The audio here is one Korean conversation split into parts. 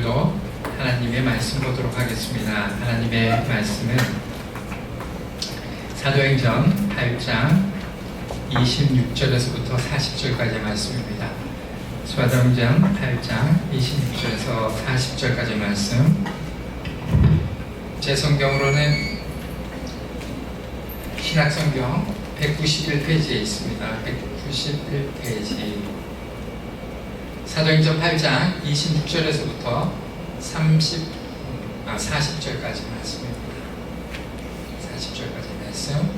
오늘도 하나님의 말씀 보도록 하겠습니다. 하나님의 말씀은 사도행전 8장 26절에서부터 40절까지의 말씀입니다. 사도행전 8장 26절에서 40절까지의 말씀. 제 성경으로는 신약성경 191페이지에 있습니다. 191페이지. 사도행전 8장 26절에서부터 40절까지 말씀입니다. 40절까지 말씀.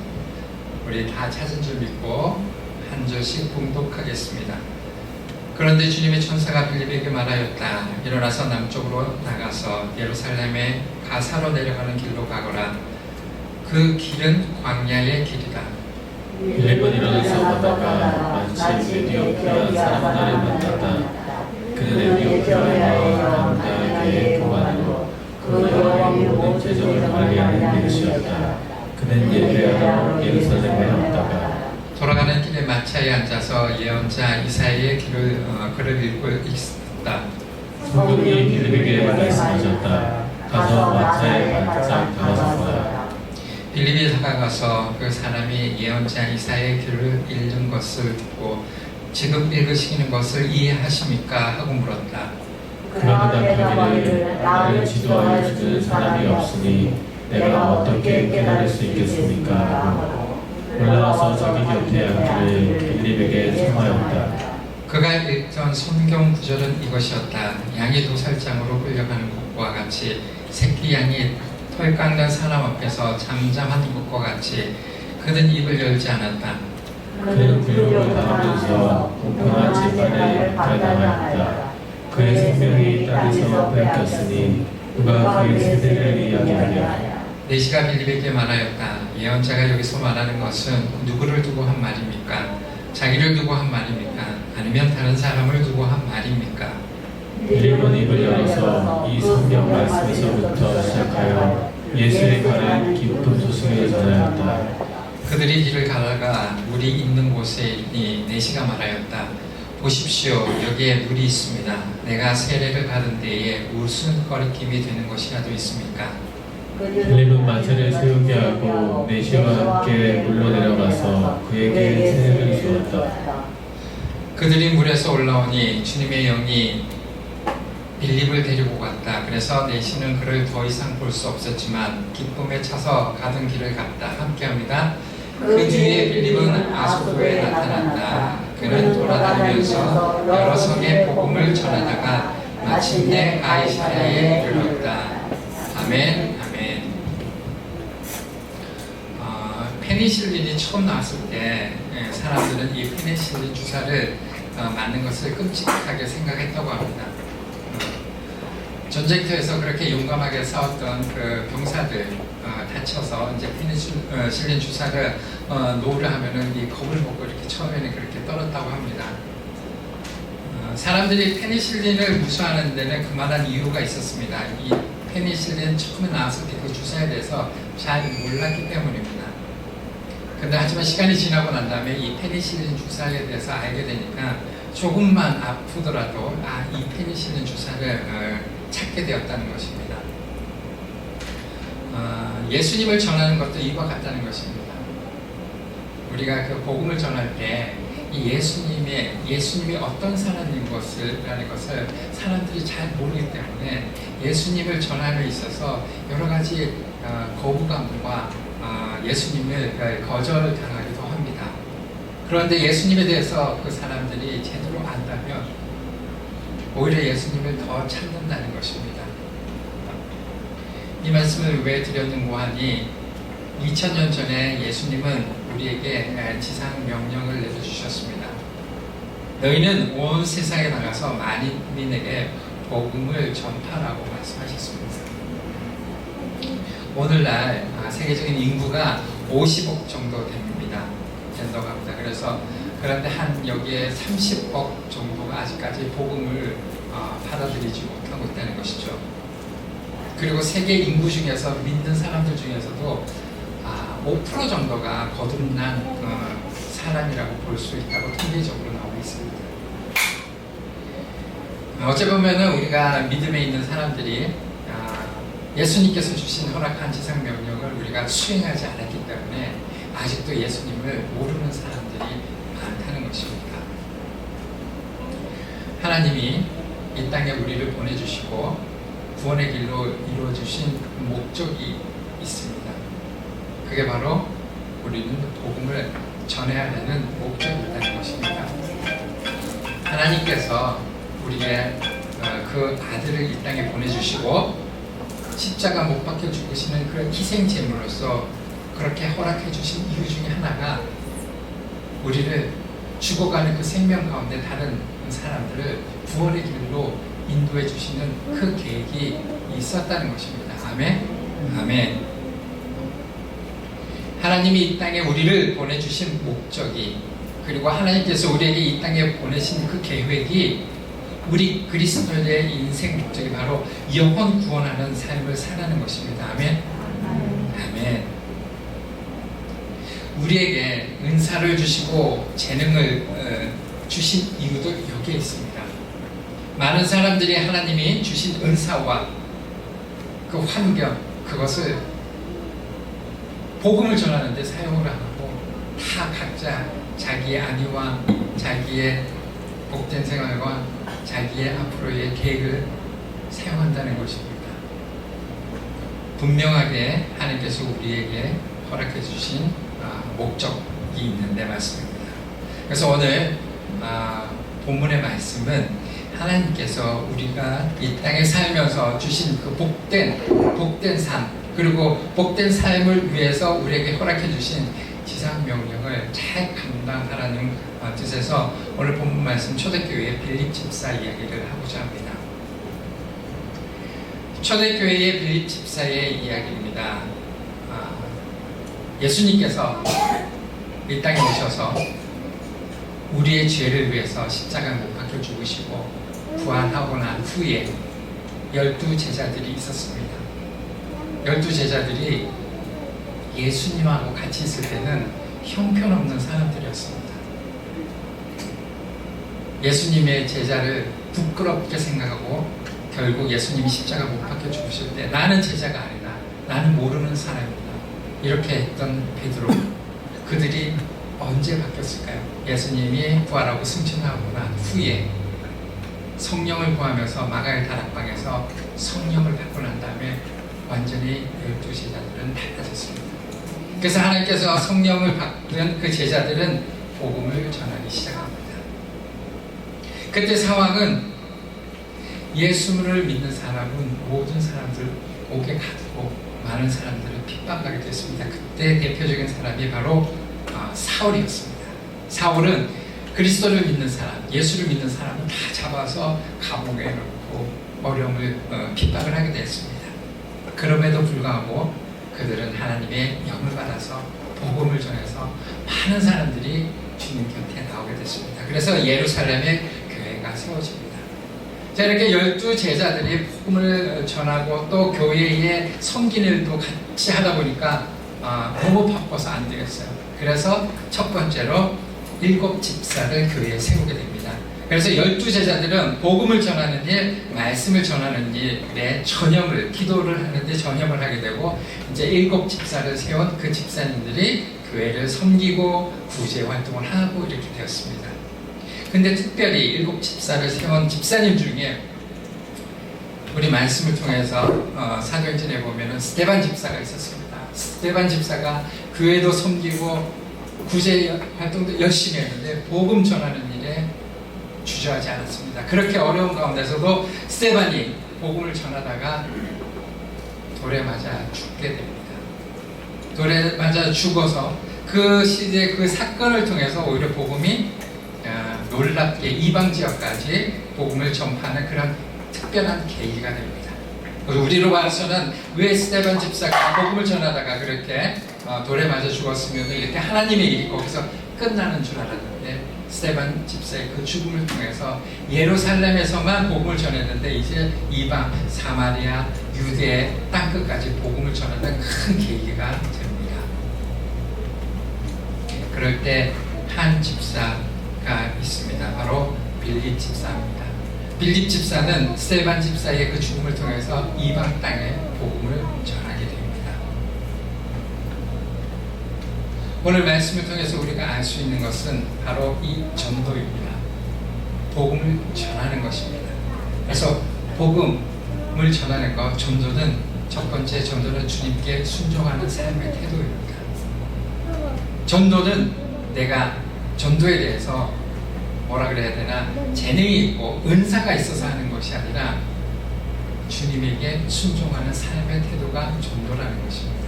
우리 다 찾은 줄 믿고 한 절씩 봉독하겠습니다. 그런데 주님의 천사가 빌립에게 말하였다. 일어나서 남쪽으로 나가서 예루살렘에 가사로 내려가는 길로 가거라. 그 길은 광야의 길이다. 빌립은 일어나서 가다가 마침 에티오피아 사람들을 만났다. 그는 에티오피아의 남자에게 교환으로 그 여왕의 모든 재정을 관리하는 것이었다. 그는 예배하러 예루살렘에 왔다가 돌아가는 길에 마차에 앉아서 예언자 이사야의 글을 읽고 있었다. 성령이 빌립에게 말씀하셨다. 가서 마차에 바짝 달아서라. 빌립이 다가가서 그 사람이 예언자 이사야의 글을 읽는 것을 듣고 지금 읽으시는 것을 이해하십니까? 하고 물었다. 그러나 그들은 나를 지도하여 주는 사람이 없으니 내가 어떻게 깨달을 수 있겠습니까? 하고 올라와서 자기 곁에 앉기를 빌립에게 청하였다. 그가 읽던 성경 구절은 이것이었다. 양이 도살장으로 끌려가는 것과 같이 새끼 양이 털 깎는 사람 앞에서 잠잠한 것과 같이 그는 입을 열지 않았다. 그는 굴욕을 당하면서 공평한 재판에 발당하였다. 그의 생명이 땅에서 뺏겼으니 누가 그의 세대를 이야기하랴. 내시가 빌립에게 말하였다. 예언자가 여기서 말하는 것은 누구를 두고 한 말입니까? 자기를 두고 한 말입니까? 아니면 다른 사람을 두고 한 말입니까? 빌립은 입을 열어서 이 성경 말씀에서부터 시작하여 예수의 가는 기쁜 소식을 전하였다. 그들이 길을 가다가 물이 있는 곳에 있니 내시가 말하였다. 보십시오, 여기에 물이 있습니다. 내가 세례를 받은 데에 무슨 거리낌이 되는 것이라도 있습니까? 빌립은 마차를 세우게 하고 내시와 함께 물로 내려가서 그에게 세례를 주었다. 그들이 물에서 올라오니 주님의 영이 빌립을 데리고 갔다. 그래서 내시는 그를 더 이상 볼 수 없었지만 기쁨에 차서 가던 길을 갔다. 함께합니다. 그 뒤에 빌립은 아소도에 나타났다. 그는 돌아다니면서 여러 성에 복음을 전하다가 마침내 아이사야에 이르렀다. 아멘, 아멘. 페니실린이 처음 나왔을 때 사람들은 이 페니실린 주사를 맞는 것을 끔찍하게 생각했다고 합니다. 전쟁터에서 그렇게 용감하게 싸웠던 그 병사들 다쳐서 이제 페니실린 주사를 놓으려 하면은 이 겁을 먹고 이렇게 처음에는 그렇게 떨었다고 합니다. 사람들이 페니실린을 무서워하는 데는 그만한 이유가 있었습니다. 이 페니실린 처음에 나왔을 때 그 주사에 대해서 잘 몰랐기 때문입니다. 근데 하지만 시간이 지나고 난 다음에 이 페니실린 주사에 대해서 알게 되니까 조금만 아프더라도 이 페니실린 주사를 찾게 되었다는 것입니다. 예수님을 전하는 것도 이와 같다는 것입니다. 우리가 그 복음을 전할 때 이 예수님이 어떤 사람인 것이라는 것을 사람들이 잘 모르기 때문에 예수님을 전함에 있어서 여러 가지 거부감과 예수님을 거절당하기도 합니다. 그런데 예수님에 대해서 그 사람들이 제대로 안다면 오히려 예수님을 더 찾는다는 것입니다. 이 말씀을 왜 드렸는고 하니 2000년 전에 예수님은 우리에게 지상 명령을 내려주셨습니다. 너희는 온 세상에 나가서 만민에게 복음을 전파라고 말씀하셨습니다. 오늘날 세계적인 인구가 50억 정도 된다고 합니다. 그런데 여기에 30억 정도가 아직까지 복음을 받아들이지 못하고 있다는 것이죠. 그리고 세계 인구 중에서 믿는 사람들 중에서도 5% 정도가 거듭난 사람이라고 볼 수 있다고 통계적으로 나오고 있습니다. 어찌 보면은 우리가 믿음에 있는 사람들이 예수님께서 주신 허락한 지상 명령을 우리가 수행하지 않았기 때문에 아직도 예수님을 모르는 사람들이 많다는 것입니다. 하나님이 이 땅에 우리를 보내주시고 구원의 길로 이루어주신 목적이 있습니다. 그게 바로 우리는 복음을 전해야 되는 목적이 있다는 것입니다. 하나님께서 우리의 그 아들을 이 땅에 보내주시고 십자가 못 박혀 죽으시는 그 희생 제물로서 그렇게 허락해 주신 이유 중에 하나가 우리를 죽어가는 그 생명 가운데 다른 사람들을 구원의 길로 인도해 주시는 그 계획이 있었다는 것입니다. 아멘. 아멘. 하나님이 이 땅에 우리를 보내주신 목적이, 그리고 하나님께서 우리에게 이 땅에 보내신 그 계획이 우리 그리스도의 인생 목적이 바로 영혼 구원하는 삶을 살아가는 것입니다. 아멘. 아멘. 우리에게 은사를 주시고 재능을 주신 이유도 여기에 있습니다. 많은 사람들이 하나님이 주신 은사와 그 환경, 그것을 복음을 전하는데 사용을 안 하고 다 각자 자기의 안위와 자기의 복된 생활과 자기의 앞으로의 계획을 사용한다는 것입니다. 분명하게 하나님께서 우리에게 허락해 주신 목적이 있는데 말씀입니다. 그래서 오늘 본문의 말씀은 하나님께서 우리가 이 땅에 살면서 주신 그 복된 삶, 그리고 복된 삶을 위해서 우리에게 허락해 주신 지상 명령을 잘 감당하라는 뜻에서 오늘 본문 말씀 초대교회의 빌립 집사 이야기를 하고자 합니다. 초대교회의 빌립 집사의 이야기입니다. 예수님께서 이 땅에 오셔서 우리의 죄를 위해서 십자가에 못 박혀 죽으시고 부활하고 난 후에 12제자들이 있었습니다. 12제자들이 예수님하고 같이 있을 때는 형편없는 사람들이었습니다. 예수님의 제자를 부끄럽게 생각하고 결국 예수님이 십자가 못 박혀 죽으실 때 나는 제자가 아니다, 나는 모르는 사람이다, 이렇게 했던 베드로, 그들이 언제 바뀌었을까요? 예수님이 부활하고 승천하고 난 후에 성령을 구하면서 마가의 다락방에서 성령을 받고 난 다음에 완전히 12제자들은 달라졌습니다. 그래서 하나님께서 성령을 받은 그 제자들은 복음을 전하기 시작합니다. 그때 상황은 예수를 믿는 사람은 모든 사람들 옥에 가두고 많은 감사람들을 핍박하게 됐습니다. 그때 대표적인 사람이 바로 사울이었습니다. 사울은 그리스도를 믿는 사람, 예수를 믿는 사람을 다 잡아서 감옥에 넣고 어려움을 핍박을 하게 됐습니다. 그럼에도 불구하고 그들은 하나님의 영을 받아서 복음을 전해서 많은 사람들이 주님 곁에 나오게 됐습니다. 그래서 예루살렘의 교회가 세워집니다. 자, 이렇게 12제자들이 복음을 전하고 또 교회의 섬긴 일도 같이 하다 보니까 너무 바빠서 안 되겠어요. 그래서 첫 번째로 7 집사를 교회에 세우게 됩니다. 그래서 12제자들은 복음을 전하는 일, 말씀을 전하는 일에 전념을, 기도를 하는데 전념을 하게 되고, 이제 7 집사를 세운 그 집사님들이 교회를 섬기고 구제 활동을 하고 이렇게 되었습니다. 근데 특별히 7 집사를 세운 집사님 중에 우리 말씀을 통해서 사도행전에 보면은 스데반 집사가 있었습니다. 스데반 집사가 교회도 섬기고 구제 활동도 열심히 했는데 복음 전하는 일에 주저하지 않았습니다. 그렇게 어려운 가운데서도 스데반이 복음을 전하다가 돌에 맞아 죽게 됩니다. 돌에 맞아 죽어서 그 시대 그 사건을 통해서 오히려 복음이 놀랍게 이방 지역까지 복음을 전파하는 그런 특별한 계기가 됩니다. 우리로 봐서는 왜 스데반 집사가 복음을 전하다가 그렇게 돌에 맞아 죽었으면 이렇게 하나님의 일이 거기서 끝나는 줄 알았는데, 스데반 집사의 그 죽음을 통해서 예루살렘에서만 복음을 전했는데 이제 이방, 사마리아, 유대 땅끝까지 복음을 전하는 큰 계기가 됩니다. 그럴 때 한 집사가 있습니다. 바로 빌립 집사입니다. 빌립 집사는 스데반 집사의 그 죽음을 통해서 이방 땅에 복음을 전하게 됩니다. 오늘 말씀을 통해서 우리가 알 수 있는 것은 바로 이 전도입니다. 복음을 전하는 것입니다. 그래서 복음을 전하는 것, 전도는 첫 번째 전도는 주님께 순종하는 삶의 태도입니다. 전도는 내가 전도에 대해서 뭐라 그래야 되나 재능이 있고 은사가 있어서 하는 것이 아니라 주님에게 순종하는 삶의 태도가 전도라는 것입니다.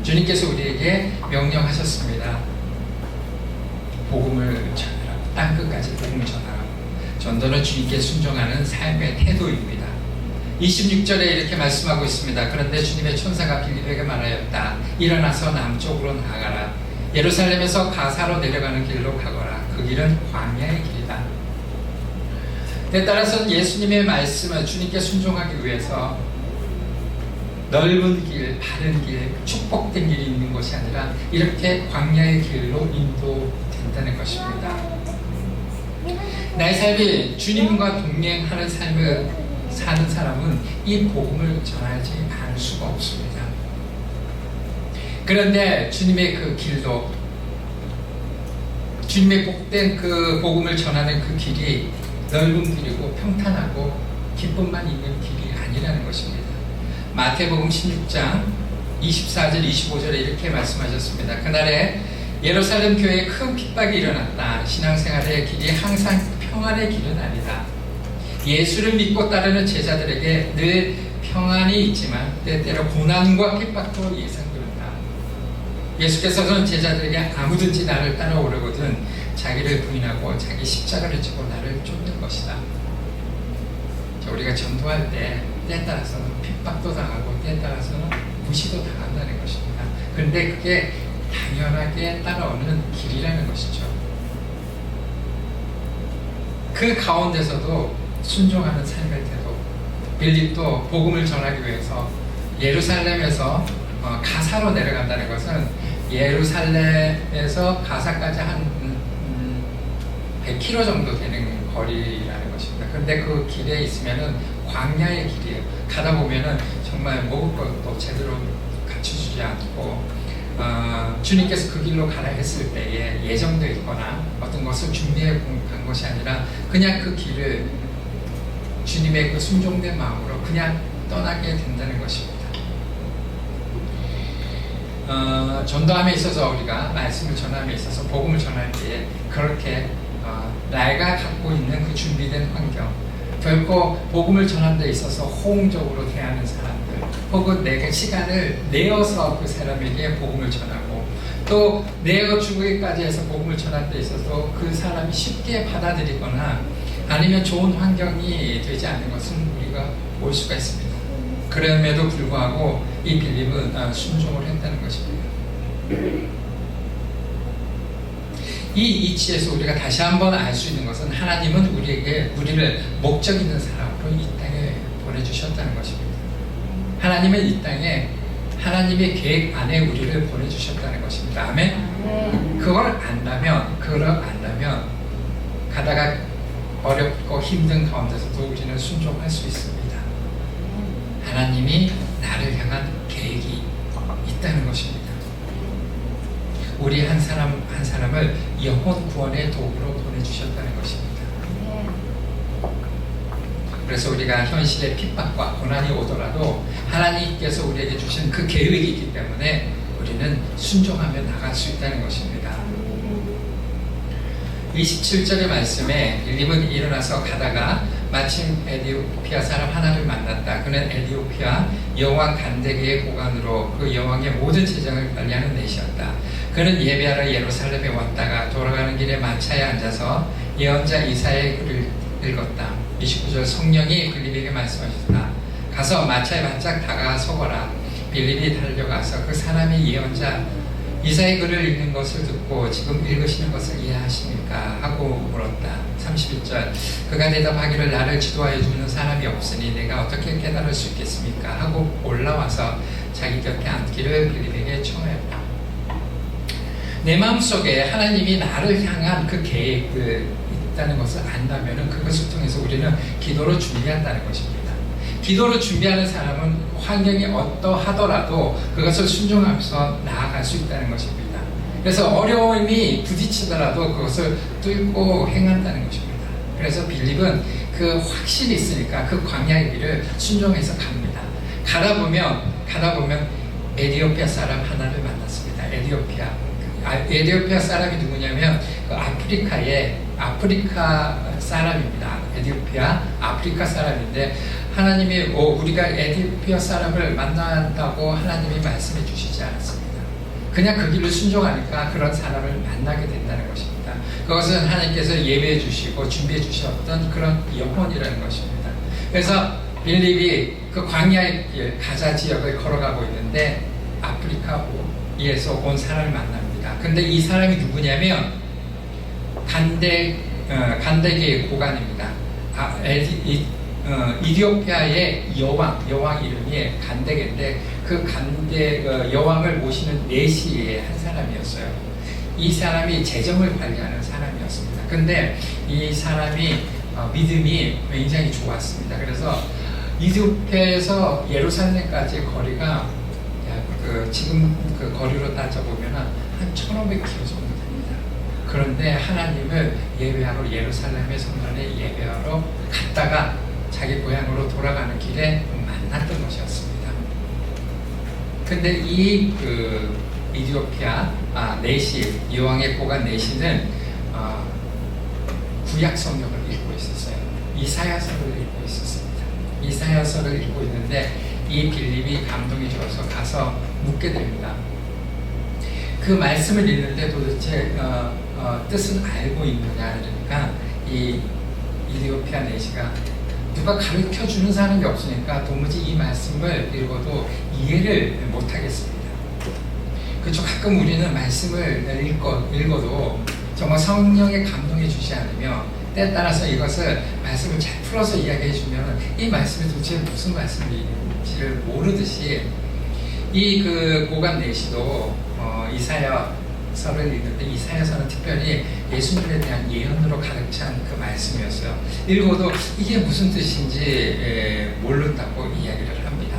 주님께서 우리에게 명령하셨습니다. 복음을 전하라. 땅끝까지 복음을 전하라. 전도는 주님께 순종하는 삶의 태도입니다. 26절에 이렇게 말씀하고 있습니다. 그런데 주님의 천사가 빌립에게 말하였다. 일어나서 남쪽으로 나아가라. 예루살렘에서 가사로 내려가는 길로 가거라. 그 길은 광야의 길이다. 따라서 예수님의 말씀은 주님께 순종하기 위해서 넓은 길, 바른 길, 축복된 길이 있는 것이 아니라 이렇게 광야의 길로 인도된다는 것입니다. 나의 삶이 주님과 동행하는 삶을 사는 사람은 이 복음을 전하지 않을 수가 없습니다. 그런데 주님의 그 길도, 주님의 복된 그 복음을 전하는 그 길이 넓은 길이고 평탄하고 기쁨만 있는 길이 아니라는 것입니다. 마태복음 16장 24절 25절에 이렇게 말씀하셨습니다. 그날에 예루살렘 교회에 큰 핍박이 일어났다. 신앙생활의 길이 항상 평안의 길은 아니다. 예수를 믿고 따르는 제자들에게 늘 평안이 있지만 때때로 고난과 핍박도 예상됩니다. 예수께서는 제자들에게 아무든지 나를 따라오려거든 자기를 부인하고 자기 십자가를 지고 나를 쫓는 것이다. 우리가 전도할 때 때에 따라서는 핍박도 당하고 때에 따라서는 무시도 당한다는 것입니다. 그런데 그게 당연하게 따라오는 길이라는 것이죠. 그 가운데서도 순종하는 삶의 태도. 빌립도 복음을 전하기 위해서 예루살렘에서 가사로 내려간다는 것은 예루살렘에서 가사까지 한 100km 정도 되는 거리라는 것입니다. 그런데 그 길에 있으면은 광야의 길이에요. 가다 보면은 정말 먹을 것도 제대로 갖춰주지 않고 주님께서 그 길로 가라 했을 때에 예정되어 있거나 어떤 것을 준비해 간 것이 아니라 그냥 그 길을 주님의 그 순종된 마음으로 그냥 떠나게 된다는 것입니다. 전도함에 있어서 우리가 말씀을 전함에 있어서 복음을 전할 때에 그렇게 내가 갖고 있는 그 준비된 환경, 결코 복음을 전하는 데 있어서 호응적으로 대하는 사람들, 혹은 내가 시간을 내어서 그 사람에게 복음을 전하고 또 내어주기까지 해서 복음을 전하는 데 있어서 그 사람이 쉽게 받아들이거나 아니면 좋은 환경이 되지 않는 것은 우리가 볼 수가 있습니다. 그럼에도 불구하고 이 빌립은 순종을 했다는 것입니다. 이 이치에서 우리가 다시 한번 알 수 있는 것은 하나님은 우리를 목적 있는 사람으로 이 땅에 보내주셨다는 것입니다. 하나님은 이 땅에 하나님의 계획 안에 우리를 보내주셨다는 것입니다. 아멘? 그걸 안다면 가다가 어렵고 힘든 가운데서도 우리는 순종할 수 있습니다. 하나님이 나를 향한 계획이 있다는 것입니다. 우리 한 사람 한 사람을 영혼 구원의 도구로 보내주셨다는 것입니다. 그래서 우리가 현실의 핍박과 고난이 오더라도 하나님께서 우리에게 주신 그 계획이 있기 때문에 우리는 순종하며 나갈 수 있다는 것입니다. 27절의 말씀에 빌립은 일어나서 가다가 마침 에디오피아 사람 하나를 만났다. 그는 에디오피아 여왕 간데게의 고관으로 그 여왕의 모든 재정을 관리하는 내시였다. 그는 예배하러 예루살렘에 왔다가 돌아가는 길에 마차에 앉아서 예언자 이사야의 글을 읽었다. 29절 성령이 빌립에게 말씀하셨다. 가서 마차에 바짝 다가서거라. 빌립이 달려가서 그 사람이 예언자 이사야의 글을 읽는 것을 듣고 지금 읽으시는 것을 이해하십니까? 하고 물었다. 31절 그가 대답하기를 나를 지도하여 주는 사람이 없으니 내가 어떻게 깨달을 수 있겠습니까? 하고 올라와서 자기 곁에 앉기를 빌립에게 청하였다. 내 마음속에 하나님이 나를 향한 그 계획을 있다는 것을 안다면 그것을 통해서 우리는 기도로 준비한다는 것입니다. 기도로 준비하는 사람은 환경이 어떠하더라도 그것을 순종하면서 나아갈 수 있다는 것입니다. 그래서 어려움이 부딪히더라도 그것을 뚫고 행한다는 것입니다. 그래서 빌립은 그 확신이 있으니까 그 광야의 길을 순종해서 갑니다. 가다 보면 에디오피아 사람 하나를 만났습니다. 에디오피아 사람이 누구냐면 그 아프리카 사람입니다. 에디오피아 아프리카 사람인데 하나님이 우리가 에디오피아 사람을 만난다고 하나님이 말씀해 주시지 않았습니다. 그냥 그 길을 순종하니까 그런 사람을 만나게 된다는 것입니다. 그것은 하나님께서 예배해 주시고 준비해 주셨던 그런 영혼이라는 것입니다. 그래서 빌립이 그 광야의 길 가자 지역을 걸어가고 있는데 아프리카에서 온 사람을 만납니다. 근데 이 사람이 누구냐면 간데기의 고관입니다. 이디오피아의 여왕 이름이 간데게인데 그 여왕을 모시는 내시의 한 사람이었어요. 이 사람이 재정을 관리하는 사람이었습니다. 근데 이 사람이 믿음이 굉장히 좋았습니다. 그래서 이디오피아에서 예루살렘까지 거리가 지금 그 거리로 따져보면 한 1,500km 정도 됩니다. 그런데 하나님을 예배하러 예루살렘의 성전에 예배하러 갔다가 자기 고향으로 돌아가는 길에 만났던 것이었습니다. 근데 이 이디오피아 내시 여왕의 고관 내시는 구약 성경을 읽고 있었어요. 이사야서를 읽고 있었습니다. 이사야서를 읽고 있는데 이 빌립이 감동이 좋아서 가서 묻게 됩니다. 그 말씀을 읽는데 도대체 뜻은 알고 있느냐 그러니까 이 이디오피아 내시가 누가 가르쳐주는 사람이 없으니까 도무지 이 말씀을 읽어도 이해를 못하겠습니다. 그렇죠. 가끔 우리는 말씀을 읽어도 정말 성령의 감동해 주지 않으며 때에 따라서 이것을 말씀을 잘 풀어서 이야기해 주면 이 말씀이 도대체 무슨 말씀인지를 모르듯이 이 고관 내시도 이사야서를 읽는데 이사야서는 특별히 예수님에 대한 예언으로 가득 찬 그 말씀이었어요. 읽어도 이게 무슨 뜻인지 모른다고 이야기를 합니다.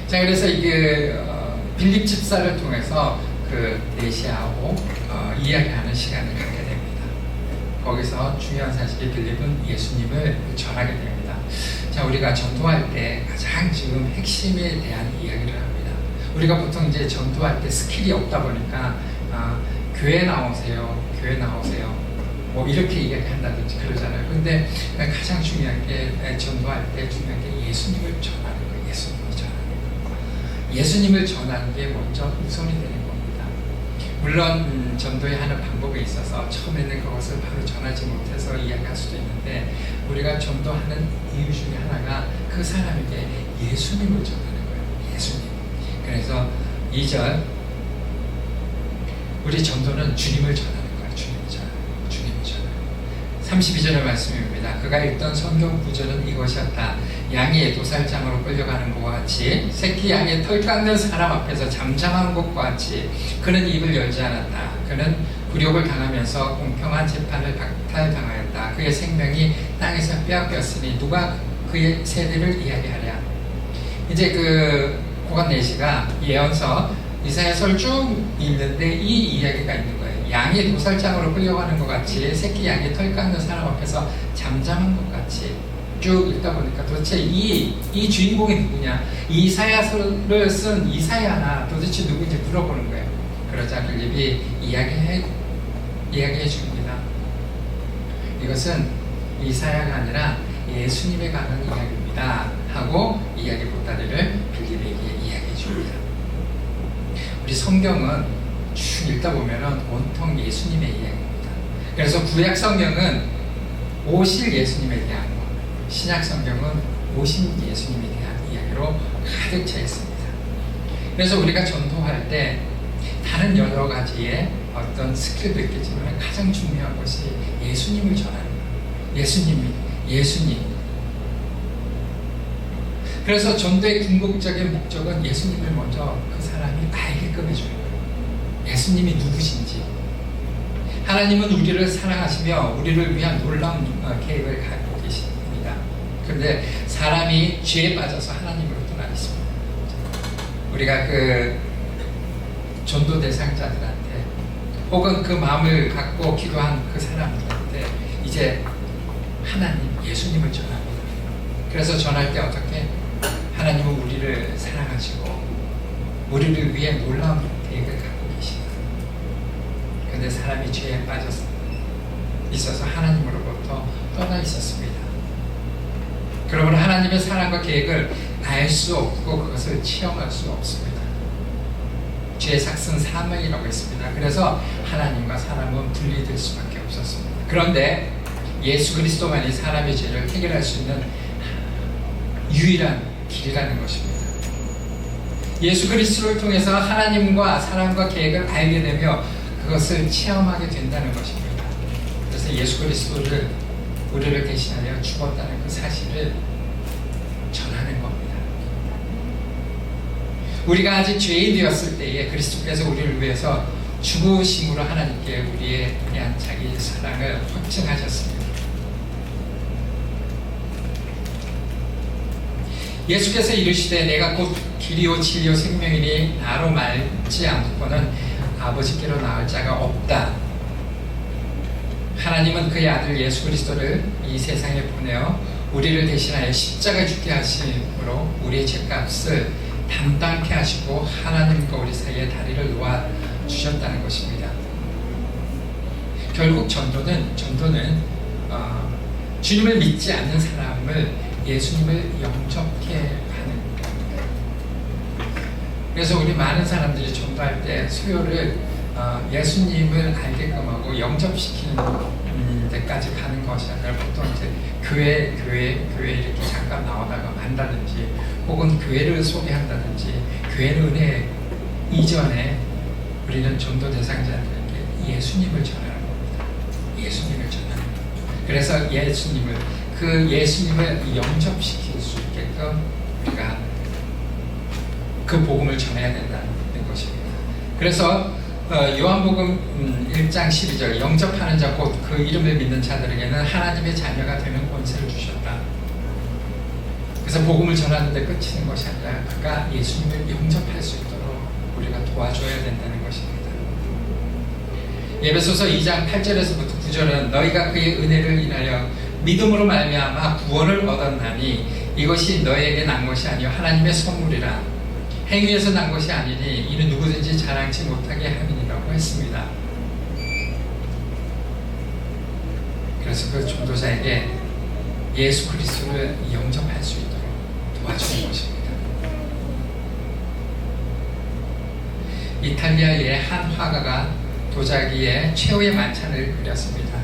자, 그래서 이게 빌립 집사를 통해서 그 내시하고 이야기하는 시간을 갖게 됩니다. 거기서 중요한 사실이 빌립은 예수님을 전하게 됩니다. 자, 우리가 전도할 때 가장 지금 핵심에 대한 이야기를 합니다. 우리가 보통 이제 전도할 때 스킬이 없다 보니까 교회 나오세요, 뭐 이렇게 이야기한다든지 그러잖아요. 근데 가장 중요한 게 전도할 때 중요한 게 예수님을 전하는 거예요. 예수님을 전하는 게 먼저 우선이 되는 겁니다. 물론 전도에 하는 방법에 있어서 처음에는 그것을 바로 전하지 못해서 이야기할 수도 있는데 우리가 전도하는 이유 중에 하나가 그 사람에게 예수님을 전하는 거예요. 예수님. 그래서 2절 우리 전도는 주님을 전하는 거예요. 주님을 전하는 32절의 말씀입니다. 그가 읽던 성경 구절은 이것이었다. 양이 도살장으로 끌려가는 것과 같이 새끼 양의 털 깎는 사람 앞에서 잠잠한 것과 같이 그는 입을 열지 않았다. 그는 굴욕을 당하면서 공평한 재판을 박탈당하였다. 그의 생명이 땅에서 빼앗겼으니 누가 그의 세대를 이야기하랴. 이제 고관 내시가 예언서 이사야서를 쭉 읽는데 이 이야기가 있는 거예요. 양이 도살장으로 끌려가는 것 같이 새끼 양이 털 깎는 사람 앞에서 잠잠한 것 같이 쭉 읽다 보니까 도대체 이 주인공이 누구냐, 이사야서를 쓴 이사야나 도대체 누구인지 물어보는 거예요. 그러자 빌립이 이야기해 줍니다. 이것은 이사야가 아니라 예수님에 관한 이야기입니다 하고 이야기 보따리를 빌립에게 이야기해 줍니다. 우리 성경은 쭉 읽다 보면은 온통 예수님의 이야기입니다. 그래서 구약 성경은 오실 예수님에 대한 것, 신약 성경은 오신 예수님에 대한 이야기로 가득 차 있습니다. 그래서 우리가 전도할 때 다른 여러 가지의 어떤 스킬도 있겠지만 가장 중요한 것이 예수님을 전하는 거예요. 예수님. 그래서 전도의 궁극적인 목적은 예수님을 먼저 그 사람이 알게끔 해주는 거예요. 예수님이 누구신지. 하나님은 우리를 사랑하시며 우리를 위한 놀라운 계획을 갖고 계십니다. 그런데 사람이 죄에 빠져서 하나님으로 떠나 있습니다. 우리가 그 전도 대상자들한테 혹은 그 마음을 갖고 기도한 그 사람들한테 이제 하나님, 예수님을 전합니다. 그래서 전할 때 어떻게? 하나님은 우리를 사랑하시고 우리를 위해 놀라운 계획을 갖고 계십니다. 그런데 사람이 죄에 빠져서 있어서 하나님으로부터 떠나 있었습니다. 그러므로 하나님의 사랑과 계획을 알 수 없고 그것을 체험할 수 없습니다. 죄의 삭은 사망이라고 했습니다. 그래서 하나님과 사람은 분리될 수밖에 없었습니다. 그런데 예수 그리스도만이 사람의 죄를 해결할 수 있는 유일한 길이라는 것입니다. 예수 그리스도를 통해서 하나님과 사람과 계획을 알게 되며 그것을 체험하게 된다는 것입니다. 그래서 예수 그리스도를 우리를 대신하여 죽었다는 그 사실을 전하는 겁니다. 우리가 아직 죄인이었을 때에 그리스도께서 우리를 위해서 죽으심으로 하나님께 우리에 대한 자기 사랑을 확증하셨습니다. 예수께서 이르시되 내가 곧 길이요 진리요 생명이니 나로 말지 않고는 아버지께로 나을 자가 없다. 하나님은 그의 아들 예수 그리스도를 이 세상에 보내어 우리를 대신하여 십자가에 죽게 하심으로 우리의 죄값을 담당케 하시고 하나님과 우리 사이에 다리를 놓아 주셨다는 것입니다. 결국 전도는 주님을 믿지 않는 사람을 예수님을 영접케 하는 겁니다. 그래서 우리 많은 사람들이 전도할 때 수요를 예수님을 알게끔 하고 영접시키는 데까지 가는 것이 아니라 보통 이제 교회 이렇게 잠깐 나오다가 만다든지 혹은 교회를 소개한다든지 교회는 은혜 이전에 우리는 전도 대상자들에게 예수님을 전하는 겁니다. 예수님을 전하는 겁니다. 그래서 예수님을 영접시킬 수 있게끔 우리가 그 복음을 전해야 된다는 것입니다. 그래서 요한복음 1장 12절 영접하는 자 곧 그 이름을 믿는 자들에게는 하나님의 자녀가 되는 권세를 주셨다. 그래서 복음을 전하는데 끝이는 것이 아니라 그가 예수님을 영접할 수 있도록 우리가 도와줘야 된다는 것입니다. 에베소서 2장 8절에서부터 9절은 너희가 그의 은혜를 인하여 믿음으로 말미암아 구원을 얻었나니 이것이 너희에게 난 것이 아니요 하나님의 선물이라. 행위에서 난 것이 아니니 이는 누구든지 자랑치 못하게 함이니라고 했습니다. 그래서 그 전도자에게 예수 그리스도를 영접할 수 있도록 도와주는 것입니다. 이탈리아의 한 화가가 도자기에 최후의 만찬을 그렸습니다.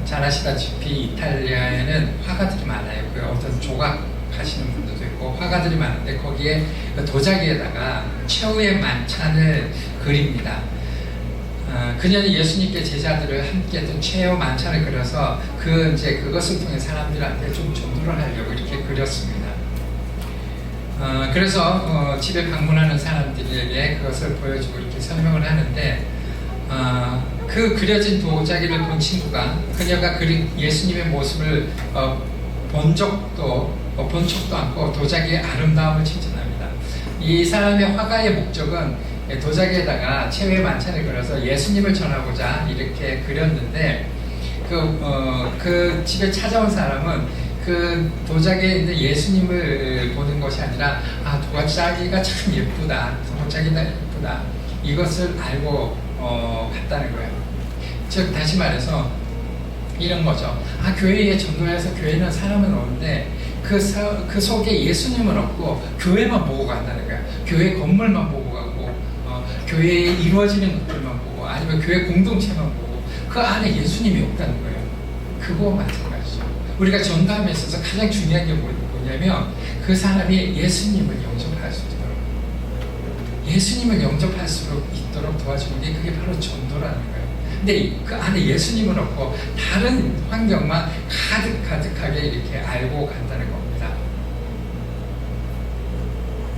잘 아시다시피 이탈리아에는 화가들이 많아요. 그 어떤 조각 하시는 분들도 있고 화가들이 많은데 거기에 도자기에다가 최후의 만찬을 그립니다. 그녀는 예수님께 제자들을 함께 했던 최후 만찬을 그려서 그것을 통해 사람들한테 좀 전도를 하려고 이렇게 그렸습니다. 그래서 집에 방문하는 사람들에게 그것을 보여주고 이렇게 설명을 하는데 그 그려진 도자기를 본 친구가 그녀가 그린 예수님의 모습을 본 척도 않고 도자기의 아름다움을 칭찬합니다. 이 사람의 화가의 목적은 도자기에다가 최후의 만찬을 그려서 예수님을 전하고자 이렇게 그렸는데 그 집에 찾아온 사람은 그 도자기에 있는 예수님을 보는 것이 아니라 도자기가 참 예쁘다, 도자기가 예쁘다 이것을 알고 갔다는 거예요. 즉 다시 말해서 이런 거죠. 교회에 전도해서 교회는 사람은 오는데 그 속에 예수님은 없고 교회만 보고 간다는 거야. 교회 건물만 보고 가고 교회에 이루어지는 것들만 보고 아니면 교회 공동체만 보고 그 안에 예수님이 없다는 거예요. 그거 마찬가지죠. 우리가 전도함에 있어서 가장 중요한 게 뭐냐면 그 사람이 예수님을 영접할 수 있도록 예수님을 영접할 수 있도록 도와주는 게 그게 바로 전도라는 거예요. 근데 그 안에 예수님은 없고 다른 환경만 가득하게 이렇게 알고 간다는 겁니다.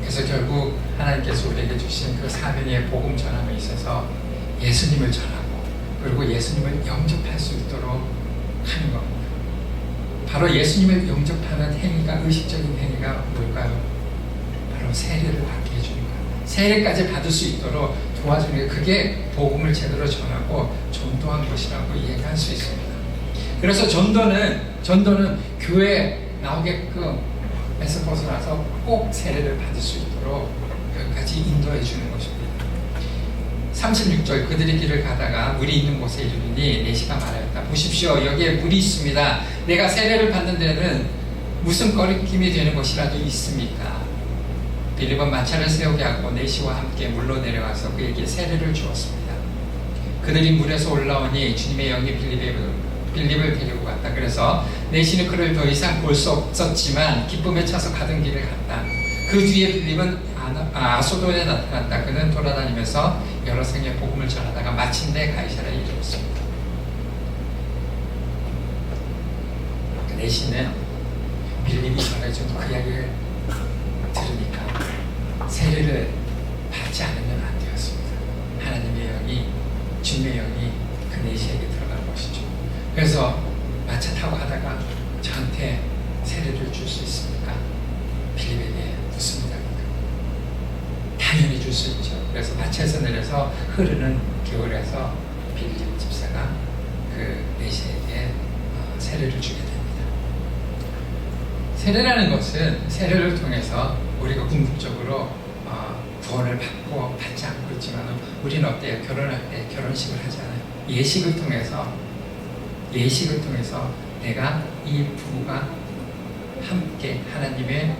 그래서 결국 하나님께서 우리에게 주신 그 사명의 복음 전함에 있어서 예수님을 전하고 그리고 예수님을 영접할 수 있도록 하는 겁니다. 바로 예수님을 영접하는 행위가, 의식적인 행위가 뭘까요? 바로 세례를 받게 해주는 거예요. 세례까지 받을 수 있도록 도와주는 게, 그게 복음을 제대로 전하고 전도한 것이라고 이해할 수 있습니다. 그래서 전도는 교회에 나오게끔 에서 벗어나서 꼭 세례를 받을 수 있도록 여기까지 인도해 주는 것입니다. 36절, 그들이 길을 가다가 물이 있는 곳에 이르니 내시가 말하였다. 보십시오, 여기에 물이 있습니다. 내가 세례를 받는 데는 무슨 거리낌이 되는 것이라도 있습니까? 빌립은 마차를 세우게 하고 내시와 함께 물로 내려가서 그에게 세례를 주었습니다. 그들이 물에서 올라오니 주님의 영이 빌립을 데리고 갔다. 그래서 내시는 그를 더 이상 볼 수 없었지만 기쁨에 차서 가던 길을 갔다. 그 뒤에 빌립은 아소도에 나타났다. 그는 돌아다니면서 여러 성에 복음을 전하다가 마침내 가이사랴에 이르렀습니다. 내시는 빌립이 전해준 그 이야기를 들으니까 세례를 받지 않으면 안 되었습니다. 하나님의 영이, 주님의 영이 그 내시에게 들어간 것이죠. 그래서 마차 타고 가다가 저한테 세례를 줄 수 있습니까? 빌립에게 묻습니다. 당연히 줄 수 있죠. 그래서 마차에서 내려서 흐르는 겨울에서 빌립 집사가 그 내시에게 세례를 주게 됩니다. 세례라는 것은 세례를 통해서 우리가 궁극적으로 구원을 받고 받지 않고 있지만 우리는 어때요? 결혼할 때 결혼식을 하잖아요. 예식을 통해서 내가 이 부부가 함께 하나님의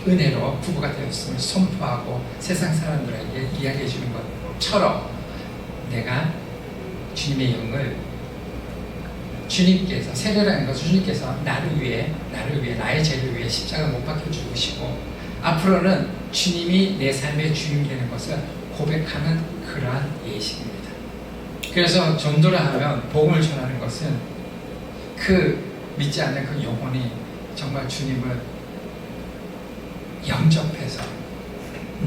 은혜로 부부가 되었음을 선포하고 세상 사람들에게 이야기해 주는 것처럼 내가 주님의 영을, 주님께서, 세례라는 것은 주님께서 나를 위해 나의 죄를 위해 십자가 못 박혀 죽으시고 앞으로는 주님이 내 삶의 주인이 되는 것을 고백하는 그러한 예식입니다. 그래서 전도를 하면, 복음을 전하는 것은 그 믿지 않는 그 영혼이 정말 주님을 영접해서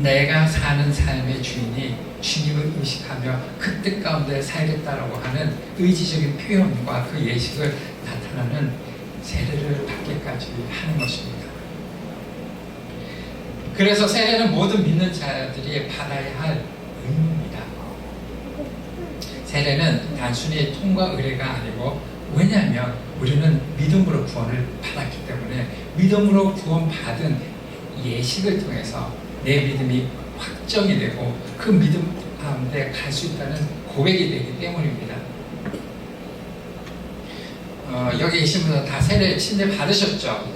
내가 사는 삶의 주인이 주님을 의식하며 그 뜻 가운데 살겠다라고 하는 의지적인 표현과 그 예식을 나타나는 세례를 받기까지 하는 것입니다. 그래서 세례는 모든 믿는 자들이 받아야 할 의무입니다. 세례는 단순히 통과 의례가 아니고, 왜냐하면 우리는 믿음으로 구원을 받았기 때문에 믿음으로 구원받은 예식을 통해서 내 믿음이 확정이 되고 그 믿음 가운데 갈 수 있다는 고백이 되기 때문입니다. 여기 계신 분들 다 세례 침례 받으셨죠?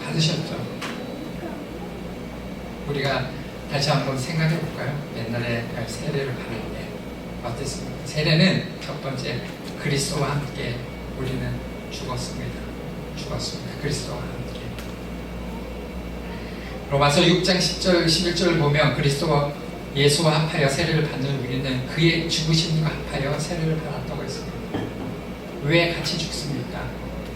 우리가 다시 한번 생각해 볼까요? 옛날에 세례를 받을 때 어땠습니까? 세례는 첫 번째, 그리스도와 함께 우리는 죽었습니다. 그리스도와 함께. 로마서 6장 10절 11절을 보면 그리스도와 예수와 합하여 세례를 받는 우리는 그의 죽으심과 합하여 세례를 받았다고 했습니다. 왜 같이 죽습니까?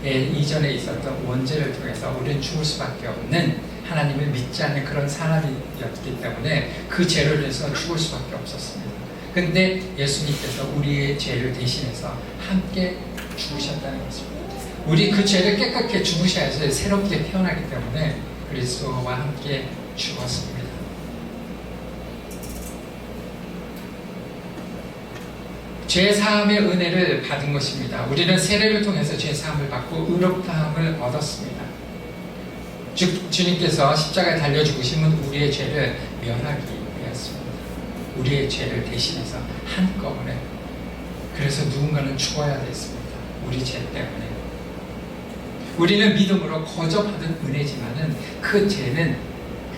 이전에 있었던 원죄를 통해서 우리는 죽을 수밖에 없는, 하나님을 믿지 않는 그런 사람이었기 때문에 그 죄를 위해서 죽을 수밖에 없었습니다. 근데 예수님께서 우리의 죄를 대신해서 함께 죽으셨다는 것입니다. 우리 그 죄를 깨끗하게 죽으셔야지 새롭게 태어나기 때문에 그리스도와 함께 죽었습니다. 죄 사함의 은혜를 받은 것입니다. 우리는 세례를 통해서 죄 사함을 받고 의롭다함을 얻었습니다. 주님께서 십자가에 달려 죽으심은 우리의 죄를 면하기 위해였습니다. 우리의 죄를 대신해서 한꺼번에. 그래서 누군가는 죽어야 됐습니다. 우리 죄 때문에. 우리는 믿음으로 거저 받은 은혜지만은 그 죄는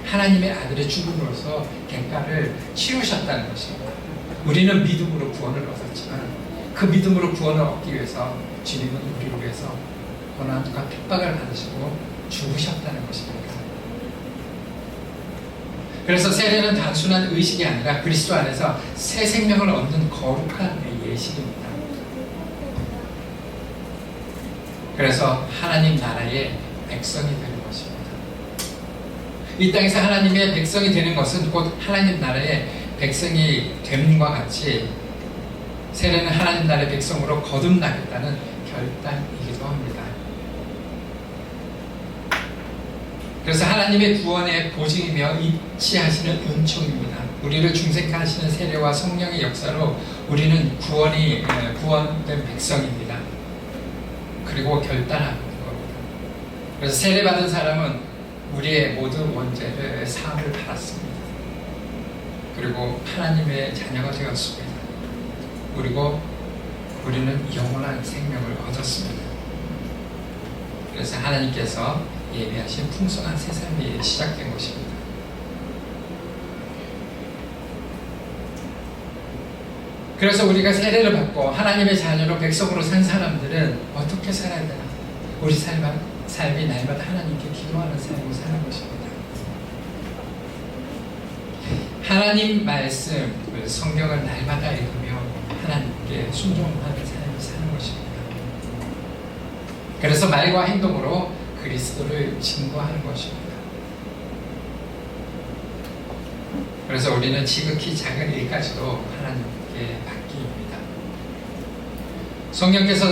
하나님의 아들의 죽음으로써 대가를 치르셨다는 것입니다. 우리는 믿음으로 구원을 얻었지만 그 믿음으로 구원을 얻기 위해서 주님은 우리를 위해서 고난과 핍박을 받으시고 죽으셨다는 것입니다. 그래서 세례는 단순한 의식이 아니라 그리스도 안에서 새 생명을 얻는 거룩한 예식입니다. 그래서 하나님 나라의 백성이 되는 것입니다. 이 땅에서 하나님의 백성이 되는 것은 곧 하나님 나라의 백성이 됨과 같이 세례는 하나님 나라의 백성으로 거듭나겠다는 결단이기도 합니다. 그래서 하나님의 구원의 보증이며 이치하시는 은총입니다. 우리를 중생케 하시는 세례와 성령의 역사로 우리는 구원된 백성입니다. 그리고 결단하는 겁니다. 그래서 세례받은 사람은 우리의 모든 원죄를 사함을 받았습니다. 그리고 하나님의 자녀가 되었습니다. 그리고 우리는 영원한 생명을 얻었습니다. 그래서 하나님께서 예비하신 풍성한 새 삶이 시작된 것입니다. 그래서 우리가 세례를 받고 하나님의 자녀로 백성으로 산 사람들은 어떻게 살아야 되나? 우리 삶이 날마다 하나님께 기도하는 삶을 사는 것입니다. 하나님 말씀을, 성경을 날마다 읽으며 하나님께 순종하는 삶을 사는 것입니다. 그래서 말과 행동으로 그리스도를 증거하는 것입니다. 그래서 우리는 지극히 작은 일까지도 하나님께 맡깁니다. 성령께서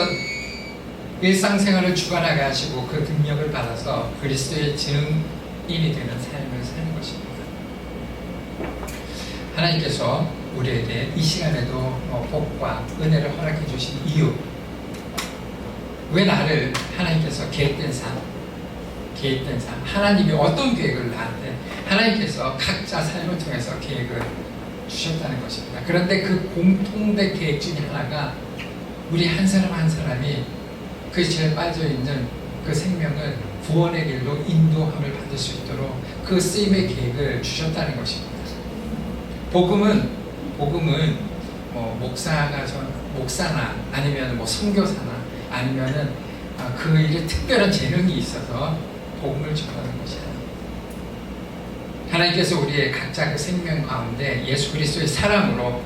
일상생활을 주관하게 하시고 그 능력을 받아서 그리스도의 증인이 되는 삶을 사는 것입니다. 하나님께서 우리에게 이 시간에도 복과 은혜를 허락해 주신 이유, 왜 나를 하나님께서 계획된 삶, 하나님이 어떤 계획을 나한테, 하나님께서 각자 삶을 통해서 계획을 주셨다는 것입니다. 그런데 그 공통된 계획 중에 하나가 우리 한 사람 한 사람이 그 죄에 빠져있는 그 생명을 구원의 길로 인도함을 받을 수 있도록 그 쓰임의 계획을 주셨다는 것입니다. 복음은 목사나 아니면 선교사나 아니면은 그 일에 특별한 재능이 있어서 복음을 전하는 것이 아닙니다. 하나님께서 우리의 각자 그 생명 가운데 예수 그리스도의 사랑으로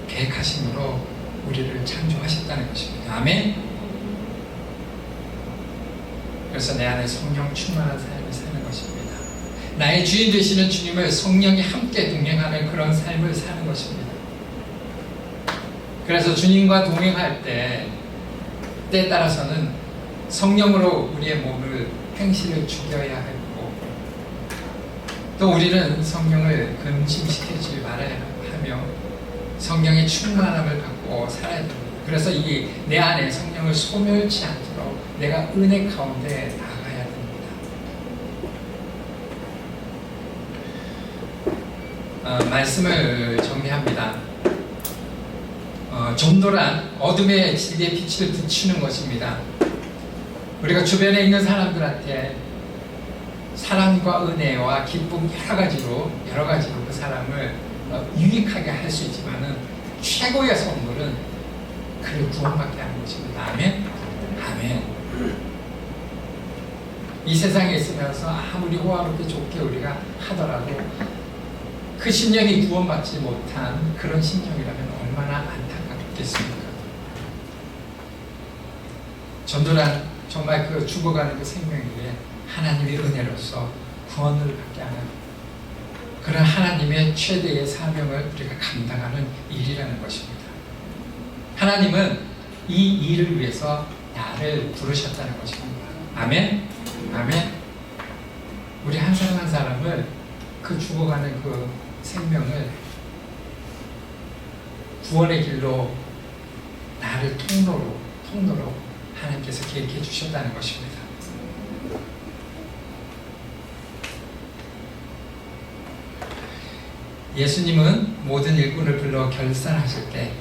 계획하심으로 우리를 창조하셨다는 것입니다. 아멘. 그래서 내 안에 성령 충만한 삶을 사는 것입니다. 나의 주인 되시는 주님을 성령이 함께 동행하는 그런 삶을 사는 것입니다. 그래서 주님과 동행할 때에 따라서는 성령으로 우리의 몸을 행실을 죽여야 하고, 또 우리는 성령을 근심시키지 말아야 하며 성령의 충만함을 갖고 살아야 됩니다. 그래서 이 내 안에 성령을 소멸치 않도록 내가 은혜 가운데 나가야 됩니다. 말씀을 정리합니다. 전도란 어둠의 진리의 빛을 비추는 것입니다. 우리가 주변에 있는 사람들한테 사랑과 은혜와 기쁨 여러 가지로 그 사람을 유익하게 할 수 있지만은 최고의 선물은 그를 구원받게 하는 것입니다. 아멘. 아멘. 이 세상에 있으면서 아무리 호화롭게 좋게 우리가 하더라도 그 심령이 구원받지 못한 그런 심령이라면 얼마나 안타깝겠습니까? 전도란 정말 그 죽어가는 그 생명에게 하나님의 은혜로서 구원을 받게 하는 그런 하나님의 최대의 사명을 우리가 감당하는 일이라는 것입니다. 하나님은 이 일을 위해서 나를 부르셨다는 것입니다. 아멘? 아멘? 우리 한 사람 한 사람을 그 죽어가는 그 생명을 구원의 길로 나를 통로로 하나님께서 계획해 주셨다는 것입니다. 예수님은 모든 일꾼을 불러 결산하실 때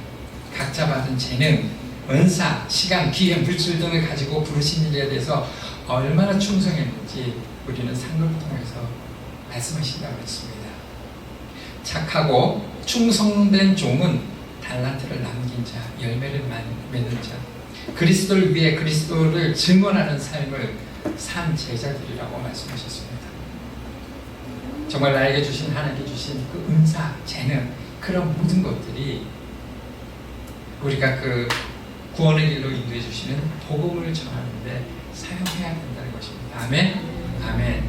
각자 받은 재능, 은사, 시간, 기회, 물질 등을 가지고 부르신 일에 대해서 얼마나 충성했는지 우리는 상급을 통해서 말씀하신다고 했습니다. 착하고 충성된 종은 달란트를 남긴 자, 열매를 맺는 자, 그리스도를 위해 그리스도를 증언하는 삶을 산 제자들이라고 말씀하셨습니다. 정말 나에게 주신, 하나님께 주신 그 은사, 재능, 그런 모든 것들이 우리가 그 구원의 길로 인도해 주시는 복음을 전하는데 사용해야 된다는 것입니다. 아멘? 아멘.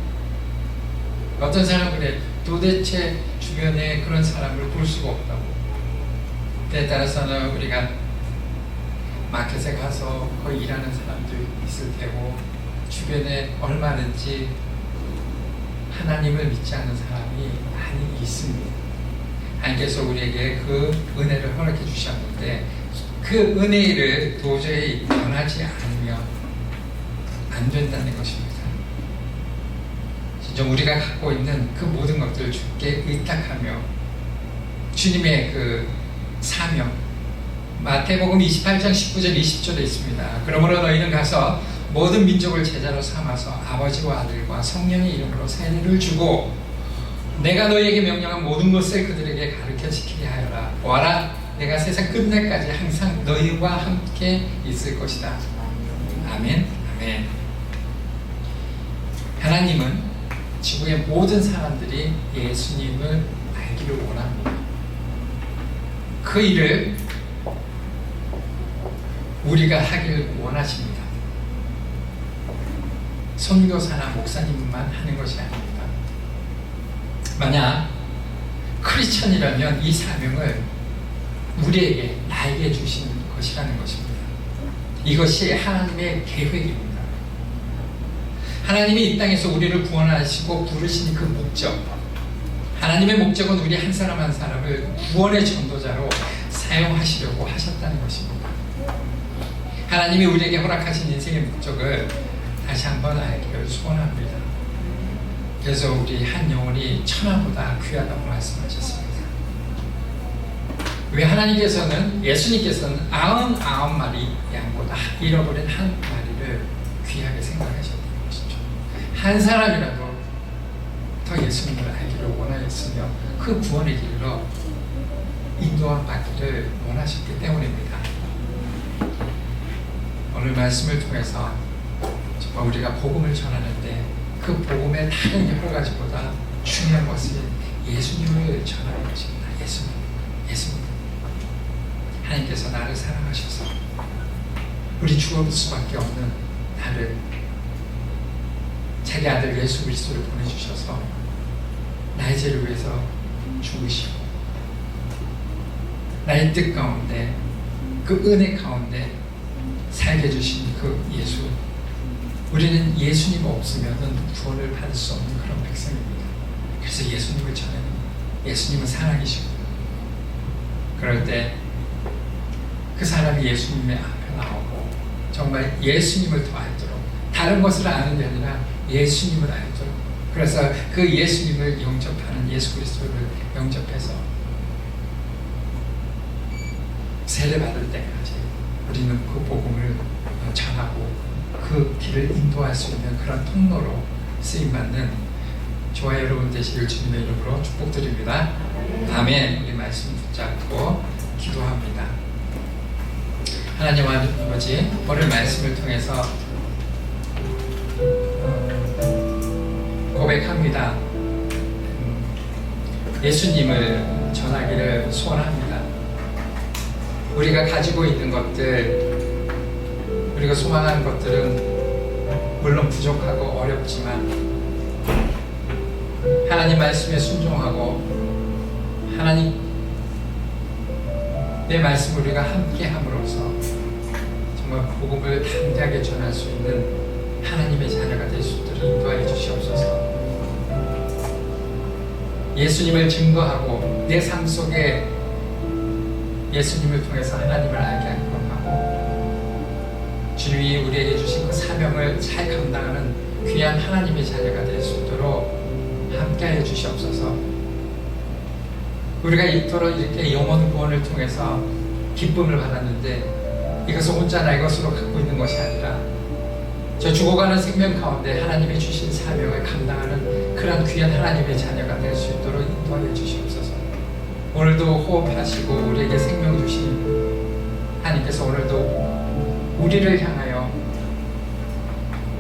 어떤 사람은 그래, 도대체 주변에 그런 사람을 볼 수가 없다고, 때에 따라서는 우리가 마켓에 가서 거기 일하는 사람도 있을 테고 주변에 얼마든지 하나님을 믿지 않는 사람이 많이 있습니다. 하나님께서 우리에게 그 은혜를 허락해 주셨는데 그 은혜를 도저히 변하지 않으면 안 된다는 것입니다. 진짜 우리가 갖고 있는 그 모든 것들을 주께 의탁하며 주님의 그 사명, 마태복음 28장 19절 20절에 있습니다. 그러므로 너희는 가서 모든 민족을 제자로 삼아서 아버지와 아들과 성령의 이름으로 세례를 주고 내가 너희에게 명령한 모든 것을 그들에게 가르쳐 지키게 하여라. 보아라, 내가 세상 끝날까지 항상 너희와 함께 있을 것이다. 아멘. 아멘. 하나님은 지구의 모든 사람들이 예수님을 알기를 원합니다. 그 일을 우리가 하길 원하십니다. 선교사나 목사님만 하는 것이 아닙니다. 만약 크리스천이라면 이 사명을 우리에게, 나에게 주신 것이라는 것입니다. 이것이 하나님의 계획입니다. 하나님이 이 땅에서 우리를 구원하시고 부르신 그 목적, 하나님의 목적은 우리 한 사람 한 사람을 구원의 전도자로 사용하시려고 하셨다는 것입니다. 하나님이 우리에게 허락하신 인생의 목적을 다시 한번 알기를 소원합니다. 그래서 우리 한 영혼이 천하보다 귀하다고 말씀하셨습니다. 왜 하나님께서는, 예수님께서는 99마리 양보다 잃어버린 한 마리를 귀하게 생각하셨다는 것이죠. 한 사람이라도 더 예수님을 알기를 원하였으며 그 구원의 길로 인도함 받기를 원하셨기 때문입니다. 오늘 말씀을 통해서 정말 우리가 복음을 전하는데 그 복음의 다른 여러 가지보다 중요한 것은 예수님을 전하는 것입니다. 예수님. 하나님께서 나를 사랑하셔서 우리 죽을 수밖에 없는 나를 자기 아들 예수 그리스도를 보내주셔서 나의 죄를 위해서 죽으시고 나의 뜻 가운데 그 은혜 가운데 살게 해주신 그 예수, 우리는 예수님 없으면 구원을 받을 수 없는 그런 백성입니다. 그래서 예수님을 전하는, 예수님은 사랑이시고 그럴 때 그 사람이 예수님의 앞에 나오고 정말 예수님을 더 알도록, 다른 것을 아는 게 아니라 예수님을 알도록, 그래서 그 예수님을 영접하는, 예수 그리스도를 영접해서 세례 받을 때까지 우리는 그 복음을 전하고 그 길을 인도할 수 있는 그런 통로로 쓰임받는 저와 여러분 되시길 주님의 이름으로 축복드립니다. 아멘. 우리 말씀 붙잡고 기도합니다. 하나님 아버지, 오늘 말씀을 통해서 고백합니다. 예수님을 전하기를 소원합니다. 우리가 가지고 있는 것들, 우리가 소망하는 것들은 물론 부족하고 어렵지만 하나님 말씀에 순종하고 하나님 내 말씀을 우리가 함께 함으로써 정말 복음을 담대하게 전할 수 있는 하나님의 자녀가 될 수 있도록 인도하여 주시옵소서. 예수님을 증거하고 내 삶 속에 예수님을 통해서 하나님을 알게 하기로 하고 주님이 우리에게 주신 그 사명을 잘 감당하는 귀한 하나님의 자녀가 될 수 있도록 함께하여 주시옵소서. 우리가 이토록 이렇게 영혼 구원을 통해서 기쁨을 받았는데 이것을 혼자 나의 것으로 갖고 있는 것이 아니라 저 죽어가는 생명 가운데 하나님이 주신 사명을 감당하는 그런 귀한 하나님의 자녀가 될 수 있도록 인도하여 주시옵소서. 오늘도 호흡하시고 우리에게 생명 주신 하나님께서 오늘도 우리를 향하여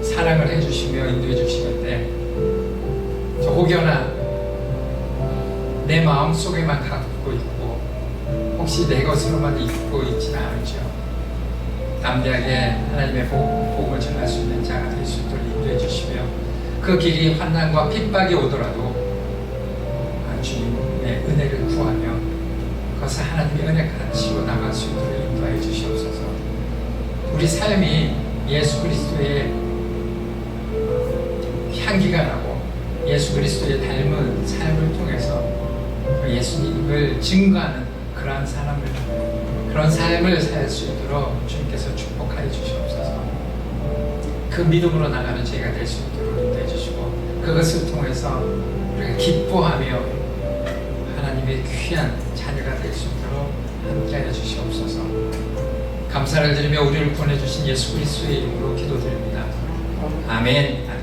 사랑을 해주시며 인도해 주시는데 저 혹여나 내 마음 속에만 갖고 있고 혹시 내 것으로만 잊고 있지는 않으죠. 담대하게 하나님의 복음을 전할 수 있는 자가 될 수 있도록 인도해 주시며 그 길이 환난과 핍박이 오더라도 주님의 은혜를 구하며 그 그것을 하나님의 은혜 가치로 나갈 수 있도록 인도하여 주시옵소서. 우리 삶이 예수 그리스도의 향기가 나고 예수 그리스도의 닮은 삶을 통해서 예수님을 증거하는 그런 삶을 살 수 있도록 주님께서 축복하여 주시옵소서. 그 믿음으로 나가는 저희가 될 수 있도록 인도해 주시고, 그것을 통해서 우리가 기뻐하며 하나님의 귀한 자녀가 될 수 있도록 함께하여 주시옵소서. 감사를 드리며 우리를 구원해 주신 예수 그리스도의 이름으로 기도드립니다. 아멘.